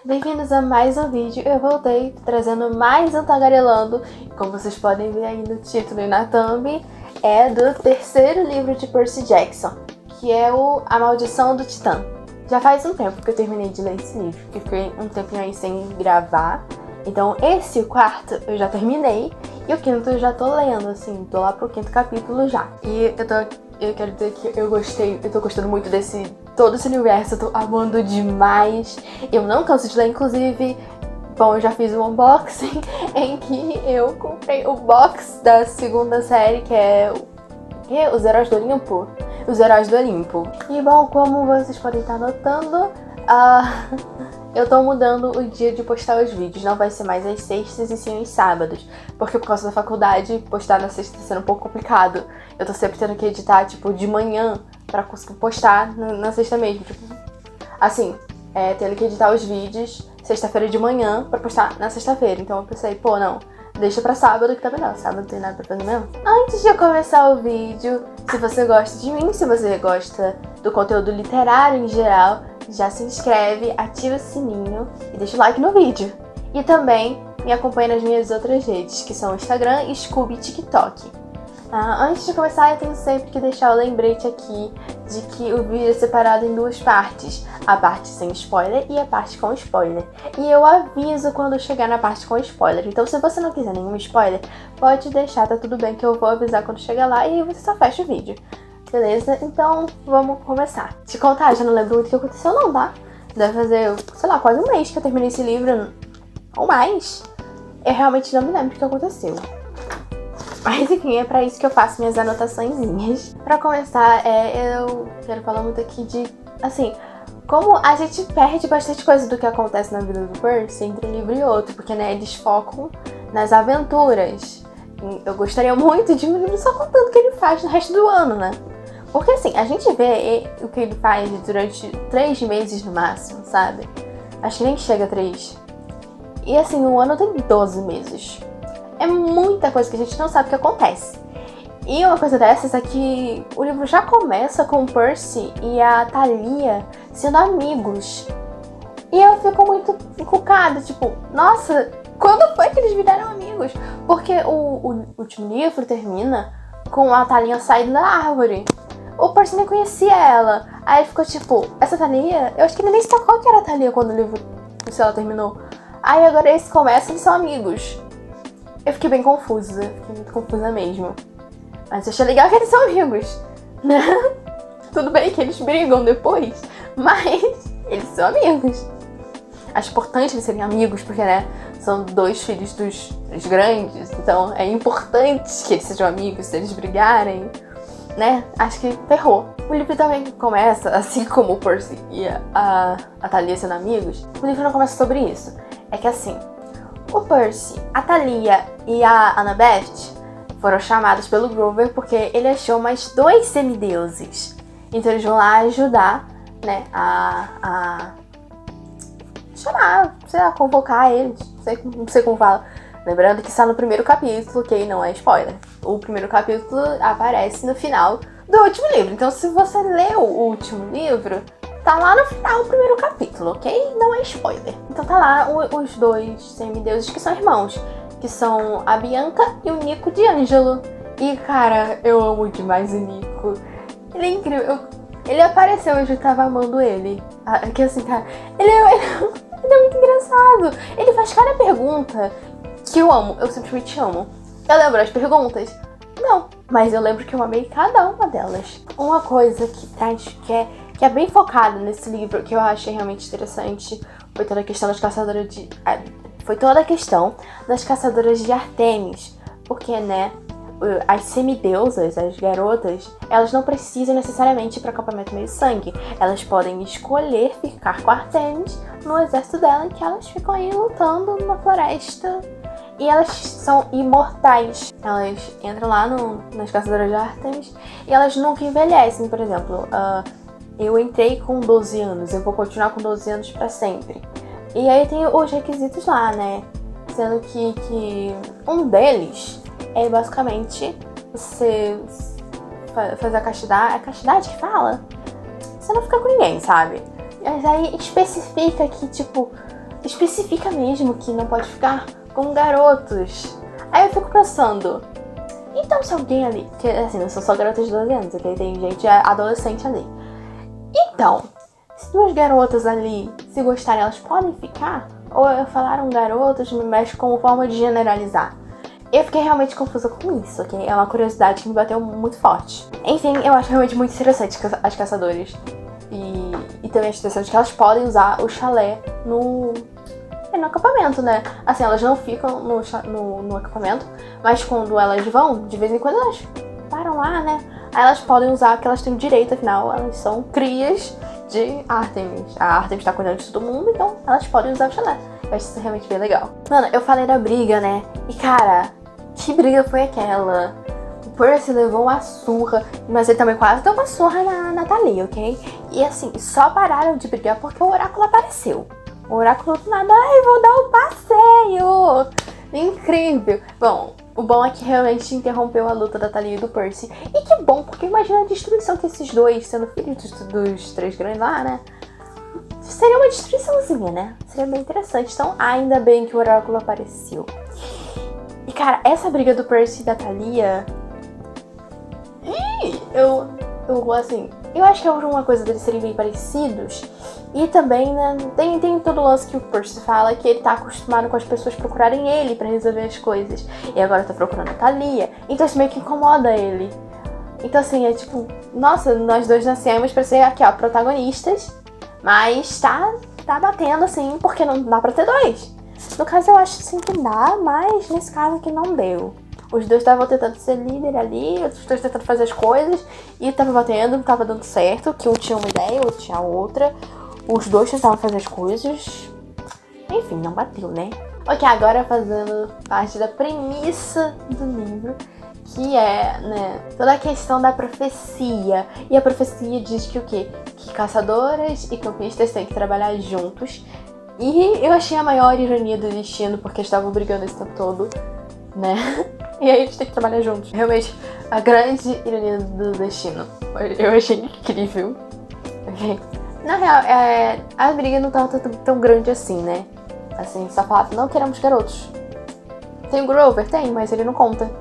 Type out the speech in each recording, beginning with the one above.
Bem-vindos a mais um vídeo. Eu voltei trazendo mais um Tagarelando. Como vocês podem ver aí no título e na thumb, é do terceiro livro de Percy Jackson, que é o A Maldição do Titã. Já faz um tempo que eu terminei de ler esse livro, que fiquei um tempinho aí sem gravar. Então esse, o quarto, eu já terminei, e o quinto eu já tô lendo, assim, tô lá pro quinto capítulo já. E eu quero dizer que eu tô gostando muito todo esse universo, eu tô amando demais. Eu não canso de ler, inclusive, bom, eu já fiz um unboxing em que eu comprei o box da segunda série, que é Os Heróis do Olimpo. Os Heróis do Olimpo. E bom, como vocês podem estar notando, eu tô mudando o dia de postar os vídeos. Não vai ser mais às sextas e sim aos sábados. Porque por causa da faculdade, postar na sexta tá sendo um pouco complicado. Eu tô sempre tendo que editar, tipo, de manhã pra conseguir postar na sexta mesmo. Tipo, assim, tendo que editar os vídeos sexta-feira de manhã pra postar na sexta-feira. Então eu pensei, pô, não, deixa pra sábado que tá melhor. Sábado não tem nada pra fazer mesmo. Antes de eu começar o vídeo, se você gosta de mim, se você gosta do conteúdo literário em geral, já se inscreve, ativa o sininho e deixa o like no vídeo. E também me acompanha nas minhas outras redes, que são Instagram, Scooby e TikTok. Antes de começar, eu tenho sempre que deixar o lembrete aqui de que o vídeo é separado em duas partes. A parte sem spoiler e a parte com spoiler. E eu aviso quando chegar na parte com spoiler. Então se você não quiser nenhum spoiler, pode deixar, tá tudo bem que eu vou avisar quando chegar lá e aí você só fecha o vídeo. Beleza? Então vamos começar. Te contar, já não lembro muito o que aconteceu não, tá? Deve fazer, sei lá, quase um mês que eu terminei esse livro, ou mais. Eu realmente não me lembro o que aconteceu. Mas enfim, é pra isso que eu faço minhas anotaçõezinhas. Pra começar, eu quero falar muito aqui de, assim, como a gente perde bastante coisa do que acontece na vida do Percy entre um livro e outro. Porque, né, eles focam nas aventuras. Eu gostaria muito de um livro só contando o que ele faz no resto do ano, né? Porque assim, a gente vê o que ele faz durante 3 meses no máximo, sabe? Acho que nem chega a 3. E assim, o ano tem 12 meses. É muita coisa que a gente não sabe o que acontece. E uma coisa dessas é que o livro já começa com o Percy e a Thalia sendo amigos. E eu fico muito encucada, tipo, nossa, quando foi que eles viraram amigos? Porque o último livro termina com a Thalia saindo da árvore. O Percy nem conhecia ela. Aí ficou tipo, essa Thalia, eu acho que ele nem sacou que era a Thalia quando o livro, se ela terminou. Aí agora eles começam, eles são amigos. Eu fiquei bem confusa, fiquei muito confusa mesmo. Mas eu achei legal que eles são amigos, né? Tudo bem que eles brigam depois, mas eles são amigos. Acho importante eles serem amigos, porque, né, são 2 filhos dos grandes, então é importante que eles sejam amigos, se eles brigarem, né? Acho que ferrou. O livro também começa, assim como o Percy e a Thalia sendo amigos, o livro não começa sobre isso. É que assim, o Percy, a Thalia e a Annabeth foram chamados pelo Grover porque ele achou mais 2 semideuses. Então eles vão lá ajudar, né, a chamar, sei lá, convocar eles, não sei como fala. Lembrando que está no primeiro capítulo, que não é spoiler. O primeiro capítulo aparece no final do último livro. Então se você leu o último livro, tá lá no final o primeiro capítulo, ok? Não é spoiler. Então tá lá os 2 semideuses que são irmãos, que são a Bianca e o Nico de Ângelo. E cara, eu amo demais o Nico. Ele é incrível. Ele apareceu e eu tava amando ele. Que assim, cara, ele é muito engraçado. Ele faz cada pergunta que eu amo. Eu simplesmente amo. Eu lembro as perguntas? Não. Mas eu lembro que eu amei cada uma delas. Uma coisa que é bem focado nesse livro, que eu achei realmente interessante, foi toda a questão das caçadoras de... Foi toda a questão das caçadoras de Artemis. Porque, né, as semideusas, as garotas, elas não precisam necessariamente ir para acampamento meio sangue. Elas podem escolher ficar com a Artemis no exército dela, em que elas ficam aí lutando na floresta. E elas são imortais. Elas entram lá nas caçadoras de Artemis e elas nunca envelhecem, por exemplo. Eu entrei com 12 anos, eu vou continuar com 12 anos pra sempre. E aí tem os requisitos lá, né? Sendo que um deles é basicamente você fazer a castidade. É castidade que fala? Você não fica com ninguém, sabe? Mas aí especifica que, tipo, especifica mesmo que não pode ficar com garotos. Aí eu fico pensando, então se alguém ali, que assim, não são só garotas de 12 anos, ok? Tem gente adolescente ali. Então, se duas garotas ali se gostarem, elas podem ficar? Ou falaram garotas me mexe como forma de generalizar? Eu fiquei realmente confusa com isso, ok? É uma curiosidade que me bateu muito forte. Enfim, eu acho realmente muito interessante as caçadoras. E também acho interessante que elas podem usar o chalé no acampamento, né? Assim, elas não ficam no acampamento, mas quando elas vão, de vez em quando elas param lá, né? Aí elas podem usar, porque elas têm o direito, afinal, elas são crias de Artemis. A Artemis tá cuidando de todo mundo, então elas podem usar o chalé. Eu acho isso realmente bem legal. Mano, eu falei da briga, né? E cara, que briga foi aquela? O Percy levou uma surra, mas ele também quase deu uma surra na Natalie, ok? E assim, só pararam de brigar porque o oráculo apareceu. O oráculo do nada, ai, vou dar um passeio! Incrível! Bom, o bom é que realmente interrompeu a luta da Thalia e do Percy. E que bom, porque imagina a destruição que esses dois, sendo filhos dos três grandes lá, né? Seria uma destruiçãozinha, né? Seria bem interessante. Então, ainda bem que o oráculo apareceu. E, cara, essa briga do Percy e da Thalia... eu acho que é uma coisa deles serem bem parecidos. E também, né, tem todo o lance que o Percy fala que ele tá acostumado com as pessoas procurarem ele pra resolver as coisas. E agora tá procurando a Thalia. Então isso meio que incomoda ele. Então assim, é tipo, nossa, nós dois nascemos pra ser aqui, ó, protagonistas. Mas tá batendo assim, porque não dá pra ter dois. No caso eu acho assim que dá, mas nesse caso aqui não deu. Os dois estavam tentando ser líder ali, os dois tentando fazer as coisas. E tava batendo, tava dando certo, que um tinha uma ideia, outro tinha outra. Os dois tentavam fazer as coisas. Enfim, não bateu, né? Ok, agora fazendo parte da premissa do livro, que é, né, toda a questão da profecia. E a profecia diz que o quê? Que caçadoras e campistas têm que trabalhar juntos. E eu achei a maior ironia do destino, porque estavam brigando esse tempo todo, né? E aí eles têm que trabalhar juntos. Realmente, a grande ironia do destino. Eu achei incrível. Ok? Na real, a briga não tava tão grande assim, né? Assim, só falava, não queremos garotos. Tem o Grover? Tem, mas ele não conta.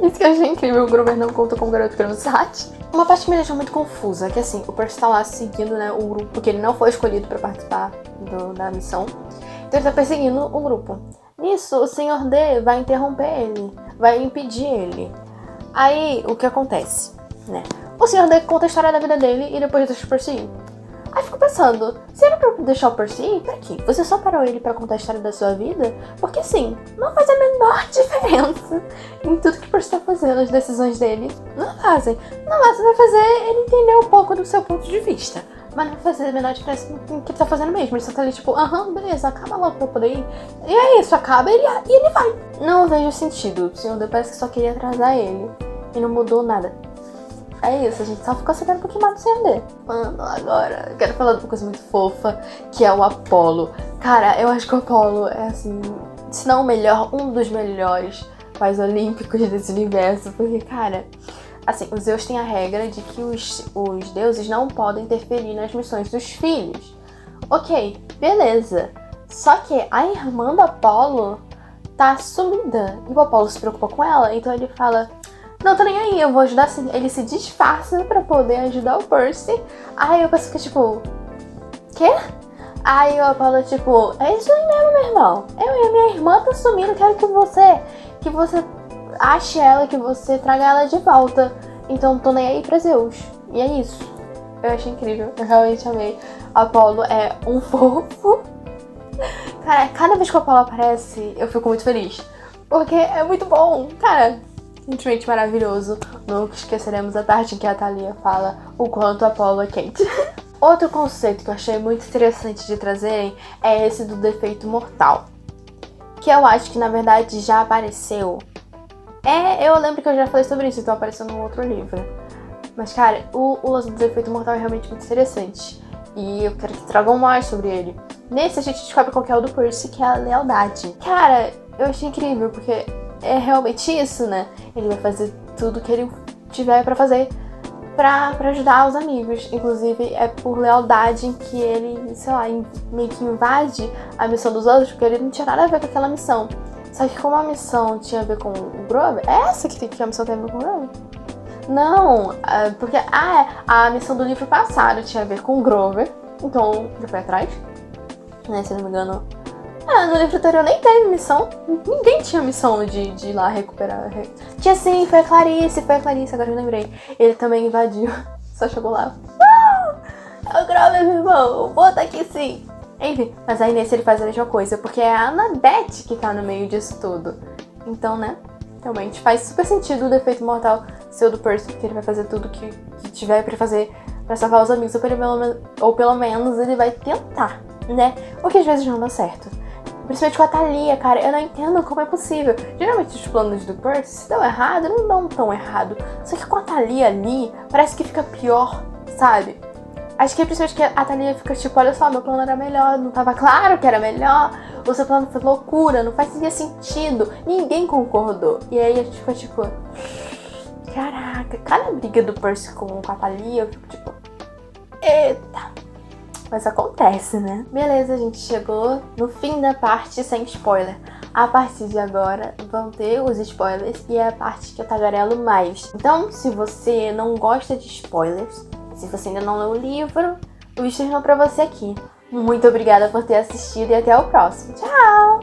Isso que eu achei incrível, o Grover não conta como garoto Cruzat. Uma parte que me deixou muito confusa, que assim, o Percy tá lá seguindo, né, o grupo, porque ele não foi escolhido pra participar da missão. Então ele tá perseguindo o grupo. Nisso, o Sr. D vai interromper ele, vai impedir ele. Aí, o que acontece, né? O Sr. D conta a história da vida dele e depois deixa o Percy ir. Aí eu fico pensando, se era pra deixar o Percy ir, pra quê? Você só parou ele pra contar a história da sua vida? Porque assim, não faz a menor diferença em tudo que o Percy tá fazendo, as decisões dele. Não fazem. No máximo vai fazer ele entender um pouco do seu ponto de vista. Mas não vai fazer a menor diferença no que ele tá fazendo mesmo. Ele só tá ali tipo, aham, beleza, acaba logo pra eu poder ir. E é isso, acaba e ele vai. Não vejo sentido. O Sr. D parece que só queria atrasar ele. E não mudou nada. É isso, a gente só ficou sabendo um pouquinho mais do Sr. D. Mano, agora eu quero falar de uma coisa muito fofa, que é o Apolo. Cara, eu acho que o Apolo é assim, se não o melhor, um dos melhores pais olímpicos desse universo. Porque, cara, assim, os Zeus têm a regra de que os deuses não podem interferir nas missões dos filhos. Ok, beleza. Só que a irmã do Apolo tá sumida. E o Apolo se preocupa com ela, então ele fala... Não, tô nem aí, eu vou ajudar sim. Ele se disfarça pra poder ajudar o Percy. Aí eu penso que, tipo... Quê? Aí o Apolo, tipo... É isso aí mesmo, meu irmão. Eu e a minha irmã tá sumindo. Quero que você ache ela, que você traga ela de volta. Então tô nem aí pra Zeus. E é isso. Eu achei incrível. Eu realmente amei. O Apolo é um fofo. Cara, cada vez que o Apolo aparece, eu fico muito feliz. Porque é muito bom. Cara... Simplesmente maravilhoso. Nunca esqueceremos a parte em que a Thalia fala o quanto o Apolo é quente. Outro conceito que eu achei muito interessante de trazerem é esse do defeito mortal. Que eu acho que na verdade já apareceu. Eu lembro que eu já falei sobre isso, então apareceu num outro livro. Mas cara, o lance do defeito mortal é realmente muito interessante. E eu quero que tragam mais sobre ele. Nesse a gente descobre qual que é o do Percy, que é a lealdade. Cara, eu achei incrível, porque... É realmente isso, né? Ele vai fazer tudo que ele tiver pra fazer pra ajudar os amigos. Inclusive, é por lealdade que ele, sei lá, meio que invade a missão dos outros, porque ele não tinha nada a ver com aquela missão. Só que como a missão tinha a ver com o Grover, é essa que a missão tem a ver com o Grover? Não, porque a missão do livro passado tinha a ver com o Grover, então já foi atrás, né, se não me engano. No livro anterior nem teve missão, ninguém tinha missão de ir lá recuperar. Tinha sim, foi a Clarice, agora eu lembrei. Ele também invadiu, só chegou lá. É o Grover, meu irmão, bota aqui sim. Enfim, mas aí nesse ele faz a mesma coisa, porque é a Annabeth que tá no meio disso tudo. Então, né, realmente faz super sentido o defeito mortal ser o do Percy, porque ele vai fazer tudo que tiver pra fazer pra salvar os amigos, ou pelo menos ele vai tentar, né? O que às vezes não dá certo. Principalmente com a Thalia, cara, eu não entendo como é possível. Geralmente os planos do Percy, se dão errado, não dão tão errado. Só que com a Thalia ali, parece que fica pior, sabe? Acho que é principalmente que a Thalia fica tipo, olha só, meu plano era melhor, não tava claro que era melhor. O seu plano foi loucura, não faz sentido. Ninguém concordou. E aí a gente fica tipo, caraca, cada briga do Percy com a Thalia, eu fico tipo, eita. Mas acontece, né? Beleza, a gente chegou no fim da parte sem spoiler. A partir de agora vão ter os spoilers e é a parte que eu tagarelo mais. Então, se você não gosta de spoilers, se você ainda não leu o livro, o vídeo terminou pra você aqui. Muito obrigada por ter assistido e até o próximo. Tchau!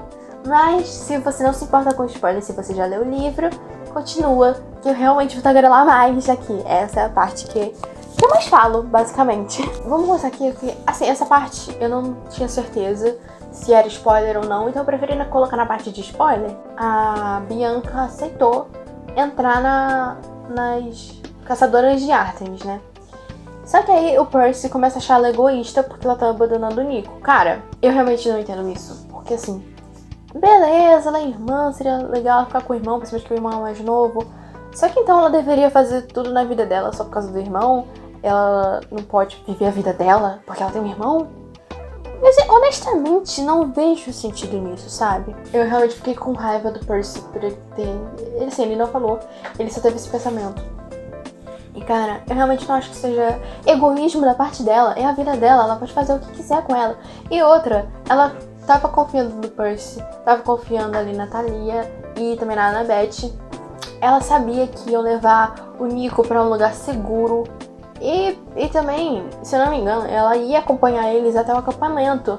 Mas se você não se importa com spoilers, se você já leu o livro, continua, que eu realmente vou tagarelar mais aqui. Essa é a parte que eu mais falo, basicamente. Vamos começar aqui, porque, assim, essa parte eu não tinha certeza se era spoiler ou não, então eu preferi colocar na parte de spoiler. A Bianca aceitou entrar nas caçadoras de Artemis, né? Só que aí o Percy começa a achar ela egoísta porque ela tá abandonando o Nico. Cara, eu realmente não entendo isso, porque assim, beleza, ela é irmã, seria legal ela ficar com o irmão, principalmente que o irmão é mais novo. Só que então ela deveria fazer tudo na vida dela só por causa do irmão. Ela não pode viver a vida dela porque ela tem um irmão? Mas honestamente não vejo sentido nisso, sabe? Eu realmente fiquei com raiva do Percy por ele ter... Ele não falou, ele só teve esse pensamento. E cara, eu realmente não acho que seja egoísmo da parte dela, é a vida dela, ela pode fazer o que quiser com ela. E outra, ela tava confiando no Percy, tava confiando ali na Thalia e também na Annabeth. Ela sabia que iam levar o Nico pra um lugar seguro. E também, se eu não me engano, ela ia acompanhar eles até o acampamento.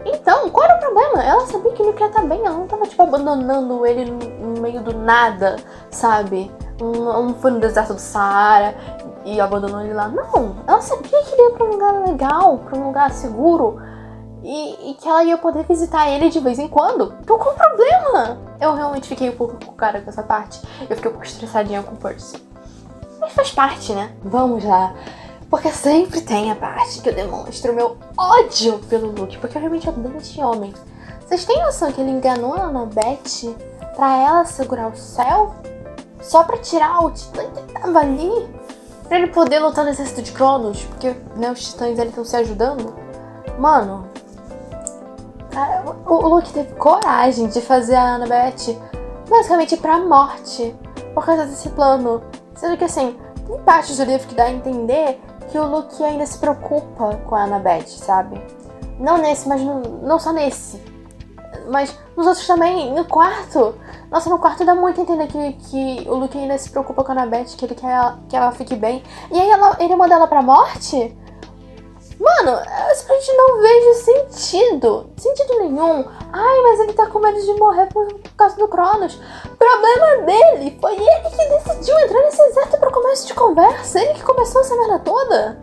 Então, qual era o problema? Ela sabia que o Nico ia estar bem, ela não tava, tipo, abandonando ele no meio do nada, sabe? Não foi no deserto do Saara e abandonou ele lá. Não, ela sabia que ele ia pra um lugar legal, pra um lugar seguro. E que ela ia poder visitar ele de vez em quando. Então qual o problema? Eu realmente fiquei um pouco com cara com essa parte. Eu fiquei um pouco estressadinha com o Percy. Mas faz parte, né? Vamos lá. Porque sempre tem a parte que eu demonstro meu ódio pelo Luke. Porque eu realmente odeio esse homem. Vocês têm noção que ele enganou a Annabeth pra ela segurar o céu? Só pra tirar o titã que tava ali? Pra ele poder lutar no exército de Cronos? Porque, né, os titãs ali estão se ajudando? Mano... Cara, o Luke teve coragem de fazer a Annabeth basicamente pra morte por causa desse plano. Sendo que assim, tem partes do livro que dá a entender que o Luke ainda se preocupa com a Annabeth, sabe? Não nesse, mas não só nesse. Mas nos outros também, no quarto. Nossa, no quarto dá muito a entender que o Luke ainda se preocupa com a Annabeth, que ele quer que ela fique bem. E aí ele manda ela pra morte? Mano, eu simplesmente não vejo sentido. Sentido nenhum. Ai, mas ele tá com medo de morrer por causa do Cronos. Problema dele. Foi ele que decidiu entrar nesse exército pra começo de conversa. Ele que começou essa merda toda.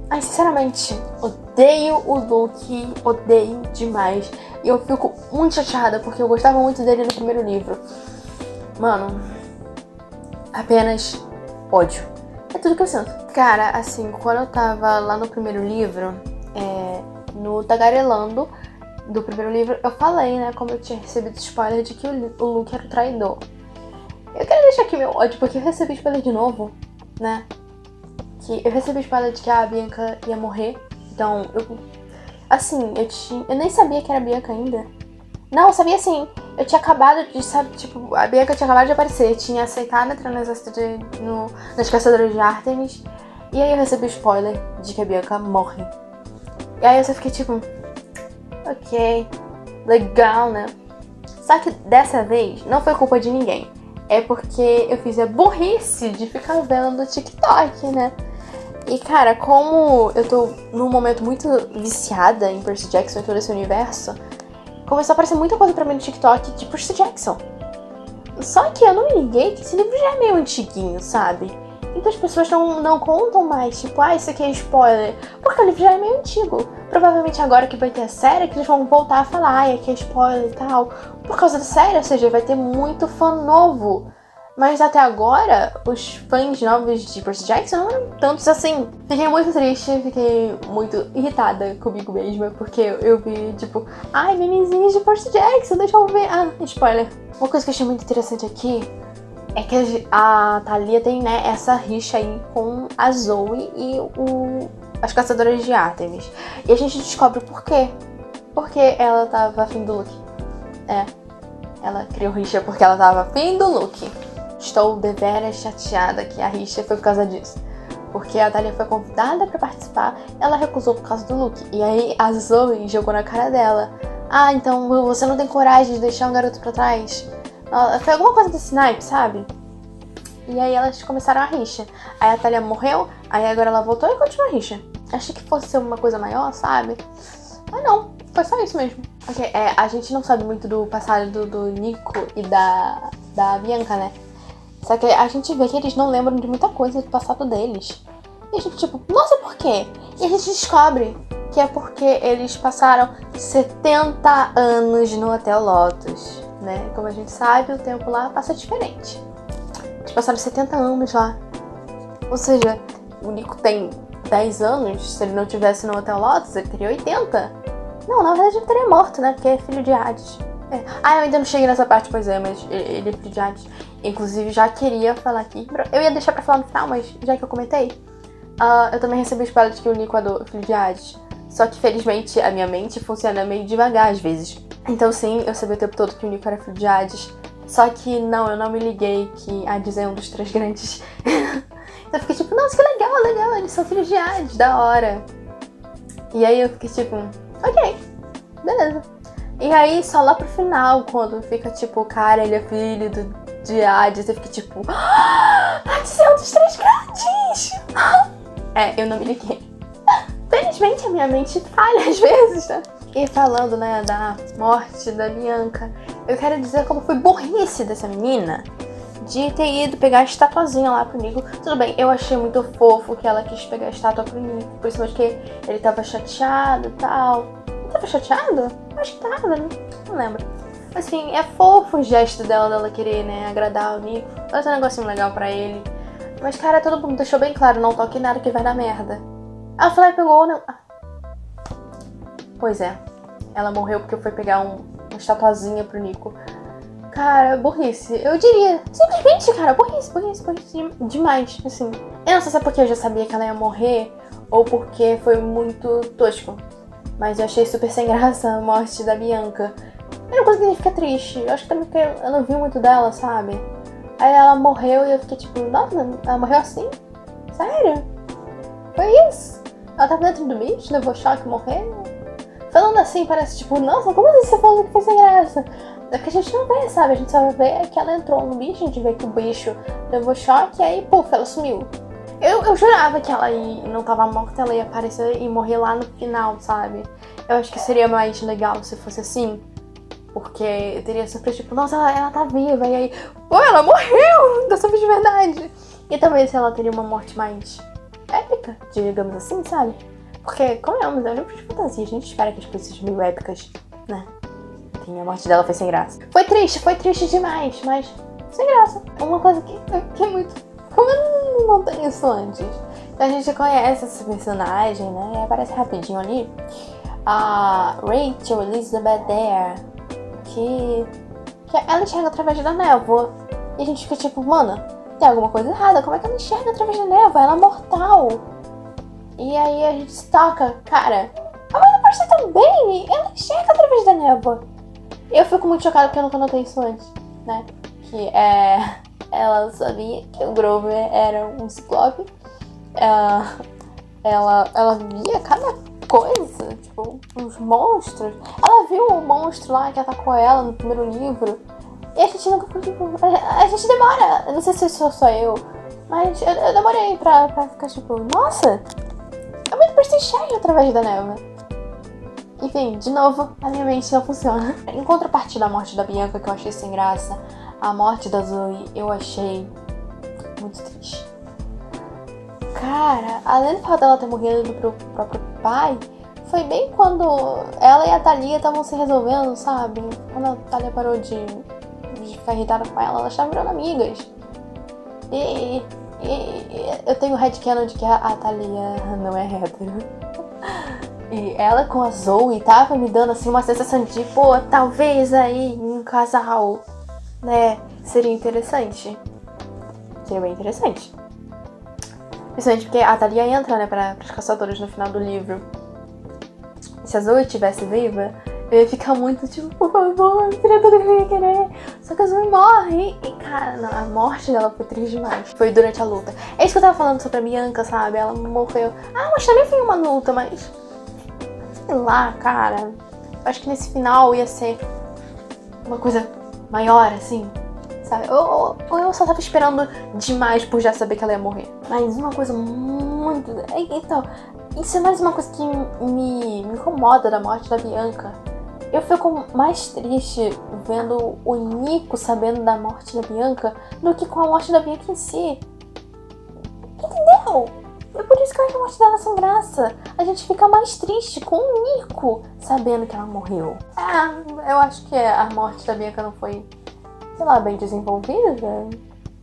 Ai, sinceramente, odeio o Luke. Odeio demais. E eu fico muito chateada porque eu gostava muito dele no primeiro livro. Mano, apenas ódio. É tudo que eu sinto. Cara, assim, quando eu tava lá no primeiro livro, no tagarelando do primeiro livro, eu falei, né, como eu tinha recebido spoiler de que o Luke era o traidor. Eu quero deixar aqui meu ódio, porque eu recebi spoiler de novo, né, que eu recebi spoiler de que a Bianca ia morrer. Então, eu nem sabia que era a Bianca ainda. Não, eu sabia assim, eu tinha acabado de, sabe, tipo, a Bianca tinha acabado de aparecer, tinha aceitado entrar no exército nas caçadoras de Artemis. E aí eu recebi o spoiler de que a Bianca morre. E aí eu só fiquei tipo, ok, legal, né? Só que dessa vez não foi culpa de ninguém. É porque eu fiz a burrice de ficar vendo TikTok, né? E cara, como eu tô num momento muito viciada em Percy Jackson e todo esse universo, começou a aparecer muita coisa pra mim no TikTok de Percy Jackson. Só que eu não me liguei que esse livro já é meio antiguinho, sabe? Então as pessoas não contam mais, tipo, isso aqui é spoiler. Porque o livro já é meio antigo. Provavelmente agora que vai ter a série, que eles vão voltar a falar, aqui é spoiler e tal. Por causa da série, ou seja, vai ter muito fã novo. Mas até agora, os fãs novos de Percy Jackson não eram tantos assim. Fiquei muito triste, fiquei muito irritada comigo mesma, porque eu vi, tipo, memezinhos de Percy Jackson, deixa eu ver. Spoiler. Uma coisa que eu achei muito interessante aqui é que a Thalia tem, né, essa rixa aí com a Zoe e as caçadoras de Ártemis. E a gente descobre por quê. Porque ela tava afim do Luke. Ela criou rixa porque ela tava afim do Luke. Estou deveras chateada que a rixa foi por causa disso. Porque a Thalia foi convidada pra participar, ela recusou por causa do Luke. E aí a Zoe jogou na cara dela. Então você não tem coragem de deixar um garoto pra trás? Foi alguma coisa desse naipe, sabe? E aí elas começaram a rixa. Aí a Thalia morreu, aí agora ela voltou e continua a rixa. Achei que fosse ser uma coisa maior, sabe? Mas não, foi só isso mesmo. Ok, a gente não sabe muito do passado do Nico e da Bianca, né? Só que a gente vê que eles não lembram de muita coisa do passado deles. E a gente tipo, nossa, por quê? E a gente descobre que é porque eles passaram 70 anos no Hotel Lotus, né? Como a gente sabe, o tempo lá passa diferente. Eles passaram 70 anos lá. Ou seja, o Nico tem 10 anos, se ele não tivesse no Hotel Lotus, ele teria 80. Não, na verdade ele teria morto, né? Porque é filho de Hades. Eu ainda não cheguei nessa parte, pois é, mas ele é filho de Hades. Inclusive, já queria falar aqui. Eu ia deixar pra falar no final, mas já que eu comentei, eu também recebi o spoiler de que o Nico é filho de Hades. Só que, felizmente, a minha mente funciona meio devagar às vezes. Então, sim, eu sabia o tempo todo que o Nico era filho de Hades. Só que, não, eu não me liguei que Hades é um dos 3 grandes. Então eu fiquei tipo, nossa, que legal, eles são filhos de Hades, da hora. E aí eu fiquei tipo, ok, beleza. E aí, só lá pro final, quando fica tipo, cara, ele é filho de Hades, eu fiquei tipo, Hades é um dos 3 grandes! Eu não me liguei. Felizmente a minha mente falha às vezes, né? E falando, né, da morte da Bianca, eu quero dizer como foi burrice dessa menina de ter ido pegar a estatuazinha lá pro Nico. Tudo bem, eu achei muito fofo que ela quis pegar a estátua pro Nico, principalmente que ele tava chateado e tal. Ele tava chateado? Acho que tava, né? Não lembro. Assim, é fofo o gesto dela querer, né, agradar o Nico. Fazer um negocinho legal pra ele. Mas, cara, todo mundo deixou bem claro, não toque nada que vai dar merda. Ela falou e pegou, né? Pois é, ela morreu porque foi pegar uma estatuazinha pro Nico. Cara, burrice. Eu diria, simplesmente, cara, burrice demais, assim. Eu não sei se é porque eu já sabia que ela ia morrer ou porque foi muito tosco. Mas eu achei super sem graça a morte da Bianca. Eu não consegui ficar triste. Eu acho que também porque eu não vi muito dela, sabe? Aí ela morreu e eu fiquei tipo, nossa, ela morreu assim? Sério? Foi isso? Ela tava dentro do bicho, levou choque e morreu? Falando assim, parece tipo, nossa, como assim você falou que foi sem graça? É que a gente não vê, sabe? A gente só vê que ela entrou no bicho, a gente vê que o bicho levou choque e aí, puf, ela sumiu. Eu jurava que ela não tava morta, ela ia aparecer e morrer lá no final, sabe? Eu acho que seria mais legal se fosse assim. Porque eu teria sempre tipo, nossa, ela tá viva. E aí, pô, ela morreu! Dessa vez de verdade. E talvez ela teria uma morte mais épica, digamos assim, sabe? Porque, como é um livro de fantasia, a gente espera que as coisas sejam meio épicas, né? Enfim, a morte dela foi sem graça. Foi triste demais, mas sem graça. Uma coisa que é muito... Como eu não tenho isso antes? A gente conhece esse personagem, né? Aparece rapidinho ali. A Rachel Elizabeth Dare, que ela enxerga através da névoa. E a gente fica tipo, mano, tem alguma coisa errada. Como é que ela enxerga através da névoa? Ela é mortal. E aí a gente se toca, cara, a mãe da Percy também, ela enxerga através da névoa. Eu fico muito chocada porque eu nunca notei isso antes, né? Que ela sabia que o Grover era um ciclope. ela via cada coisa, tipo, uns monstros. Ela viu o monstro lá que atacou ela no primeiro livro. E a gente nunca foi, tipo, a gente demora. Eu não sei se sou só eu, mas eu demorei pra ficar tipo, nossa, eu me Percy cheio através da névoa. Enfim, de novo, a minha mente não funciona. Em contrapartida à morte da Bianca, que eu achei sem graça, a morte da Zoe eu achei muito triste. Cara, além do fato dela ter morrido pro próprio pai, foi bem quando ela e a Thalia estavam se resolvendo, sabe? Quando a Thalia parou de ficar irritada com ela, elas estavam virando amigas. E eu tenho o headcanon de que a Thalia não é hétero. E ela com a Zoe tava me dando assim uma sensação de, pô, talvez aí um casal, né, seria interessante. Seria bem interessante. Principalmente porque a Thalia entra, né, para os caçadores no final do livro. E se a Zoe estivesse viva, eu ia ficar muito tipo, por favor, seria tudo que eu ia querer. Só que a Zoe morre. E cara, não, a morte dela foi triste demais. Foi durante a luta. É isso que eu tava falando sobre a Bianca, sabe? Ela morreu. Ah, mas também foi uma luta, mas... sei lá, cara. Eu acho que nesse final ia ser uma coisa maior, assim, sabe? Ou eu só tava esperando demais por já saber que ela ia morrer. Mas uma coisa muito... Então, isso é mais uma coisa que me incomoda da morte da Bianca. Eu fico mais triste vendo o Nico sabendo da morte da Bianca do que com a morte da Bianca em si. Entendeu? É por isso que eu acho a morte dela sem graça. A gente fica mais triste com o Nico sabendo que ela morreu. Eu acho que a morte da Bianca não foi, sei lá, bem desenvolvida.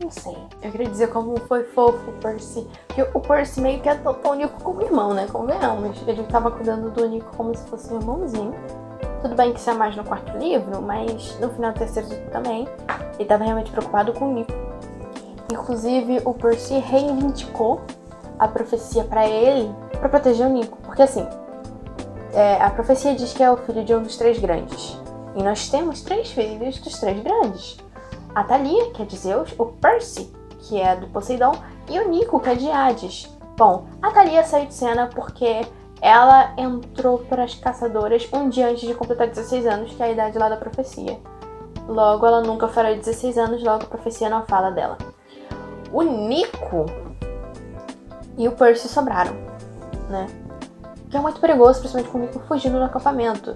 Não sei. Eu queria dizer como foi fofo o Percy. Porque o Percy meio que adotou o Nico como irmão, né? Convenhamos. Ele tava cuidando do Nico como se fosse um irmãozinho. Tudo bem que isso é mais no quarto livro, mas no final do terceiro livro também. Ele tava realmente preocupado com o Nico. Inclusive, o Percy reivindicou a profecia pra ele, pra proteger o Nico. Porque assim, a profecia diz que é o filho de um dos três grandes. E nós temos 3 filhos dos 3 grandes. A Thalia, que é de Zeus, o Percy, que é do Poseidon, e o Nico, que é de Hades. Bom, a Thalia saiu de cena porque ela entrou para as caçadoras um dia antes de completar 16 anos, que é a idade lá da profecia. Logo, ela nunca fará 16 anos, logo a profecia não fala dela. O Nico e o Percy sobraram, né? Que é muito perigoso, principalmente com o Nico fugindo do acampamento.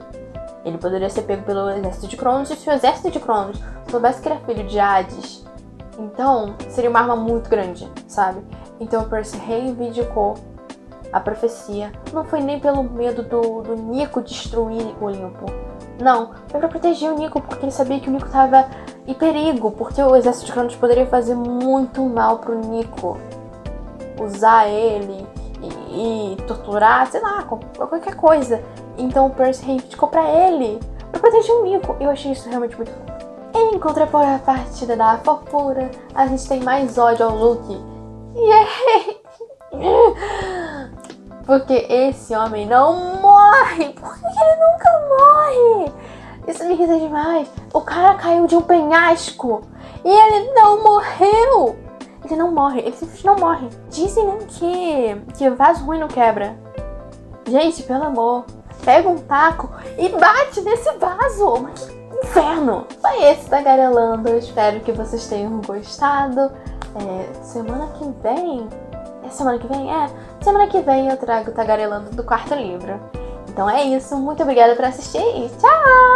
Ele poderia ser pego pelo exército de Cronos, e se o exército de Cronos soubesse que ele é filho de Hades, então seria uma arma muito grande, sabe? Então o Percy reivindicou a profecia. Não foi nem pelo medo do Nico destruir o Olimpo. Não, foi pra proteger o Nico, porque ele sabia que o Nico estava em perigo, porque o exército de Cronos poderia fazer muito mal pro Nico. Usar ele e torturar, sei lá, qualquer coisa. Então o Percy reivindicou pra ele, pra proteger o Nico. Eu achei isso realmente muito fofo. Em contrapartida da fofura, a gente tem mais ódio ao Luke. Porque esse homem não morre. Por que ele nunca morre? Isso me irrita demais. O cara caiu de um penhasco e ele não morreu. Ele não morre, ele simplesmente não morre. Dizem que vaso ruim não quebra. Gente, pelo amor, pega um taco e bate nesse vaso. Mas que inferno. Foi esse Tagarelando. Eu espero que vocês tenham gostado. Semana que vem... Semana que vem eu trago o Tagarelando do 4º livro. Então é isso. Muito obrigada por assistir e tchau!